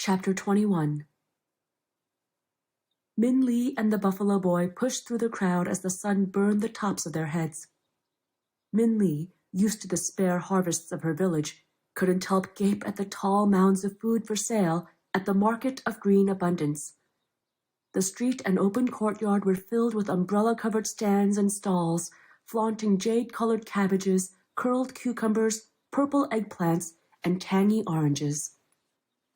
Chapter 21. Min Lee and the Buffalo Boy pushed through the crowd as the sun burned the tops of their heads. Min Lee, used to the spare harvests of her village, couldn't help gape at the tall mounds of food for sale at the Market of Green Abundance. The street and open courtyard were filled with umbrella-covered stands and stalls, flaunting jade-colored cabbages, curled cucumbers, purple eggplants, and tangy oranges.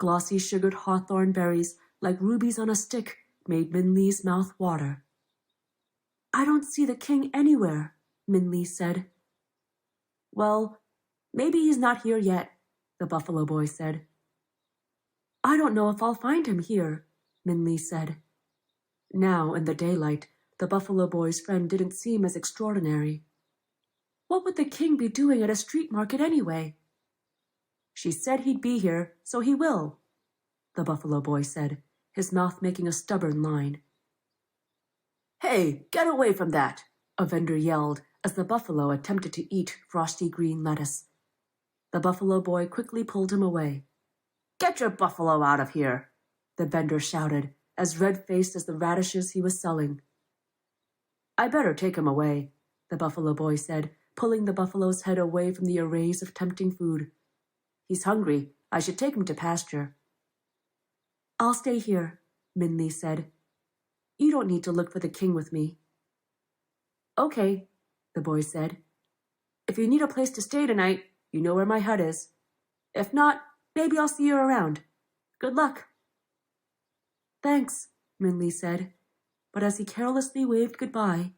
Glossy sugared hawthorn berries, like rubies on a stick, made Min Lee's mouth water. "I don't see the king anywhere," Min Lee said. "Well, maybe he's not here yet," the Buffalo Boy said. "I don't know if I'll find him here," Min Lee said. Now, in the daylight, the Buffalo Boy's friend didn't seem as extraordinary. What would the king be doing at a street market anyway? "She said he'd be here, so he will," the Buffalo Boy said, his mouth making a stubborn line. "Hey, get away from that!" a vendor yelled as the buffalo attempted to eat frosty green lettuce. The Buffalo Boy quickly pulled him away. "Get your buffalo out of here!" the vendor shouted, as red-faced as the radishes he was selling. "I better take him away," the Buffalo Boy said, pulling the buffalo's head away from the arrays of tempting food. "He's hungry. I should take him to pasture." "I'll stay here," Min Lee said. "You don't need to look for the king with me." "Okay," the boy said. "If you need a place to stay tonight, you know where my hut is. If not, maybe I'll see you around. Good luck." "Thanks," Min Lee said, but as he carelessly waved goodbye,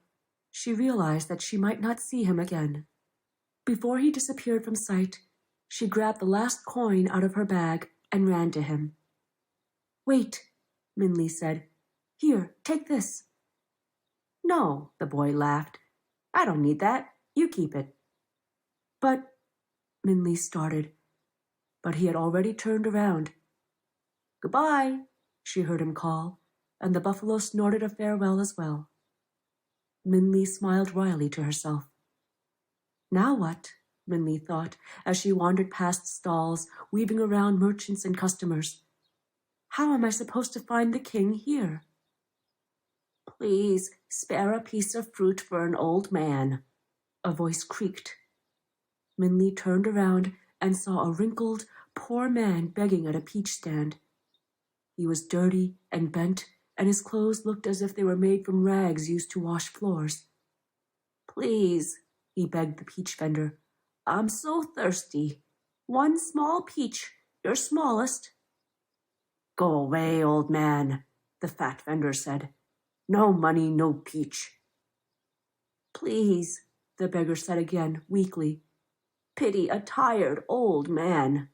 she realized that she might not see him again. Before he disappeared from sight, she grabbed the last coin out of her bag and ran to him. "Wait," Min Lee said. "Here, take this." "No," the boy laughed. "I don't need that. You keep it." "But," Min Lee started, but he had already turned around. "Goodbye," she heard him call, and the buffalo snorted a farewell as well. Min Lee smiled wryly to herself. Now what? Min Lee thought, as she wandered past stalls, weaving around merchants and customers. How am I supposed to find the king here? "Please spare a piece of fruit for an old man," a voice creaked. Min Lee turned around and saw a wrinkled, poor man begging at a peach stand. He was dirty and bent, and his clothes looked as if they were made from rags used to wash floors. "Please," he begged the peach vendor, "I'm so thirsty. One small peach, your smallest." "Go away, old man," the fat vendor said. "No money, no peach." "Please," the beggar said again, weakly. "Pity a tired old man."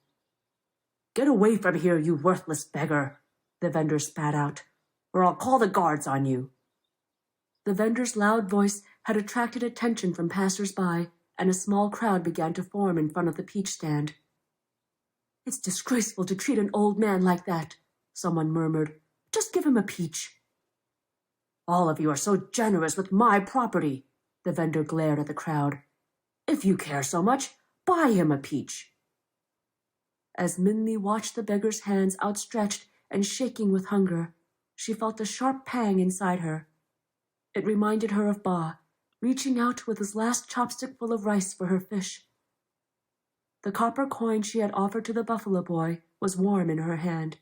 "Get away from here, you worthless beggar," the vendor spat out, "or I'll call the guards on you." The vendor's loud voice had attracted attention from passers-by, and a small crowd began to form in front of the peach stand. "It's disgraceful to treat an old man like that," someone murmured. "Just give him a peach." "All of you are so generous with my property," the vendor glared at the crowd. "If you care so much, buy him a peach." As Min Lee watched the beggar's hands outstretched and shaking with hunger, she felt a sharp pang inside her. It reminded her of Ba, reaching out with his last chopstickful of rice for her fish. The copper coin she had offered to the Buffalo Boy was warm in her hand.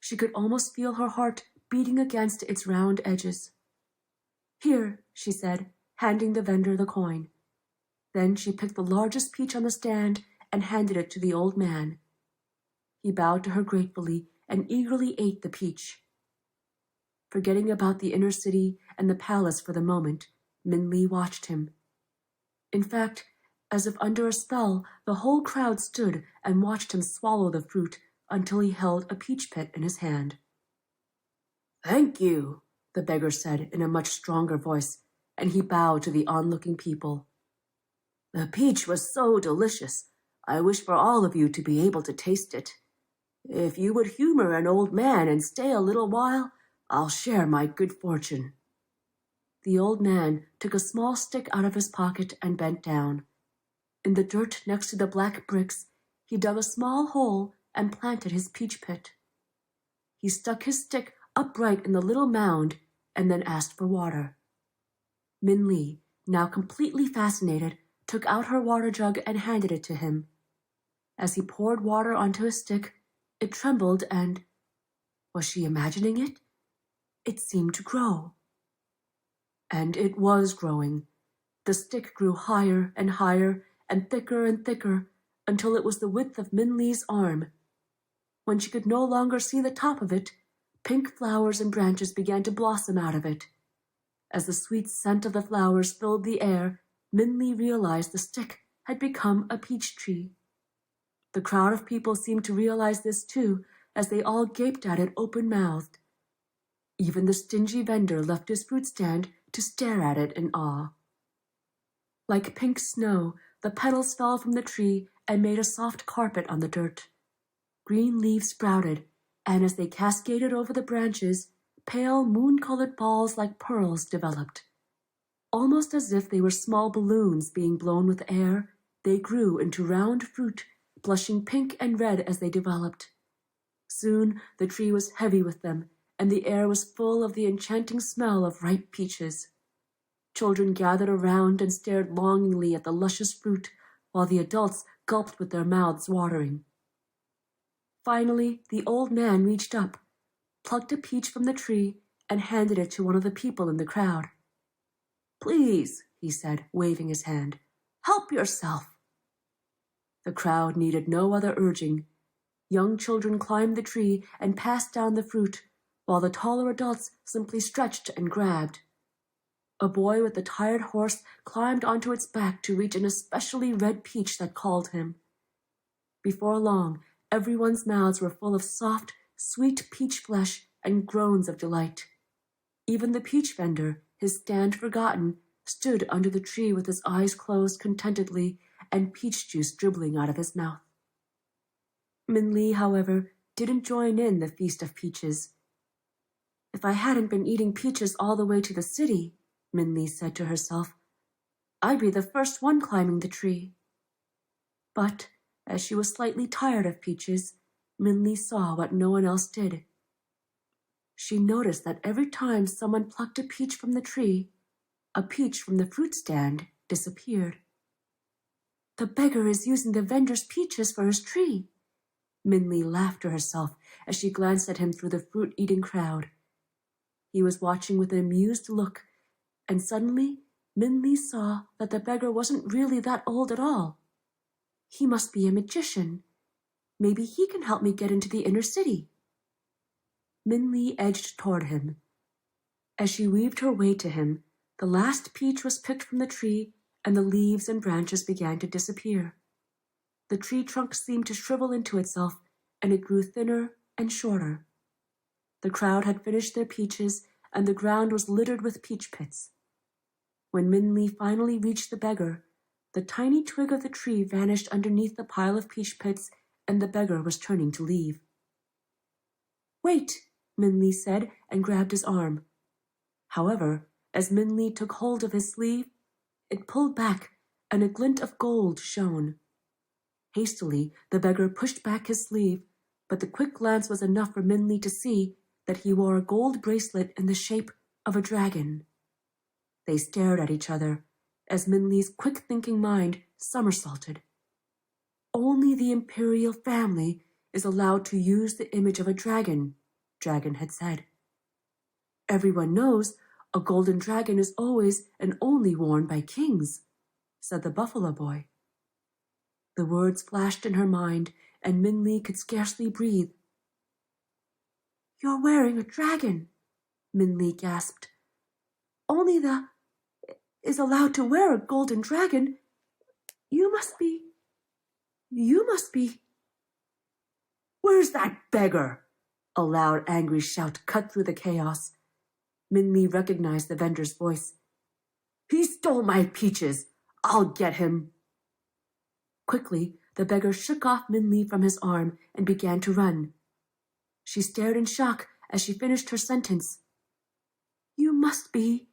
She could almost feel her heart beating against its round edges. "Here," she said, handing the vendor the coin. Then she picked the largest peach on the stand and handed it to the old man. He bowed to her gratefully and eagerly ate the peach. Forgetting about the inner city and the palace for the moment, Min Lee watched him. In fact, as if under a spell, the whole crowd stood and watched him swallow the fruit until he held a peach pit in his hand. "Thank you," the beggar said in a much stronger voice, and he bowed to the onlooking people. "The peach was so delicious. I wish for all of you to be able to taste it. If you would humor an old man and stay a little while, I'll share my good fortune." The old man took a small stick out of his pocket and bent down. In the dirt next to the black bricks, he dug a small hole and planted his peach pit. he stuck his stick upright in the little mound and then asked for water. Min Li, now completely fascinated, took out her water jug and handed it to him. As he poured water onto his stick, it trembled and, was she imagining it? It seemed to grow. And it was growing. The stick grew higher and higher and thicker until it was the width of Min Li's arm. When she could no longer see the top of it, pink flowers and branches began to blossom out of it. As the sweet scent of the flowers filled the air, Min Li realized the stick had become a peach tree. The crowd of people seemed to realize this too, as they all gaped at it open-mouthed. Even the stingy vendor left his fruit stand to stare at it in awe. Like pink snow, the petals fell from the tree and made a soft carpet on the dirt. Green leaves sprouted, and as they cascaded over the branches, pale moon-colored balls like pearls developed. Almost as if they were small balloons being blown with air, they grew into round fruit, blushing pink and red as they developed. Soon the tree was heavy with them, and the air was full of the enchanting smell of ripe peaches. Children gathered around and stared longingly at the luscious fruit, while the adults gulped with their mouths watering. Finally, the old man reached up, plucked a peach from the tree, and handed it to one of the people in the crowd. "Please," he said, waving his hand, "help yourself." The crowd needed no other urging. Young children climbed the tree and passed down the fruit, while the taller adults simply stretched and grabbed. A boy with a tired horse climbed onto its back to reach an especially red peach that called him. Before long, everyone's mouths were full of soft, sweet peach flesh and groans of delight. Even the peach vendor, his stand forgotten, stood under the tree with his eyes closed contentedly and peach juice dribbling out of his mouth. Min Li, however, didn't join in the feast of peaches. "If I hadn't been eating peaches all the way to the city," Min Li said to herself, "I'd be the first one climbing the tree." But, as she was slightly tired of peaches, Min Li saw what no one else did. She noticed that every time someone plucked a peach from the tree, a peach from the fruit stand disappeared. "The beggar is using the vendor's peaches for his tree." Min Li laughed to herself as she glanced at him through the fruit-eating crowd. He was watching with an amused look, and suddenly Min Li saw that the beggar wasn't really that old at all. He must be a magician. Maybe he can help me get into the inner city. Min Li edged toward him. As she weaved her way to him, the last peach was picked from the tree, and the leaves and branches began to disappear. The tree trunk seemed to shrivel into itself, and it grew thinner and shorter. The crowd had finished their peaches, and the ground was littered with peach pits. When Min Li finally reached the beggar, the tiny twig of the tree vanished underneath the pile of peach pits, and the beggar was turning to leave. "Wait," Min Li said, and grabbed his arm. However, as Min Li took hold of his sleeve, it pulled back, and a glint of gold shone. Hastily, the beggar pushed back his sleeve, but the quick glance was enough for Min Li to see that he wore a gold bracelet in the shape of a dragon. They stared at each other, as Min Li's quick-thinking mind somersaulted. "Only the imperial family is allowed to use the image of a dragon," Dragon had said. "Everyone knows a golden dragon is always and only worn by kings," said the buffalo boy. The words flashed in her mind, and Min Li could scarcely breathe. "You're wearing a dragon," Min Li gasped. "Only the is allowed to wear a golden dragon. You must be... "Where's that beggar?" A loud, angry shout cut through the chaos. Min Li recognized the vendor's voice. "He stole my peaches. I'll get him." Quickly, the beggar shook off Min Li from his arm and began to run. She stared in shock as she finished her sentence. "You must be,"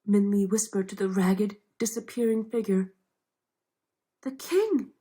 Min Li whispered to the ragged, disappearing figure. "The king,"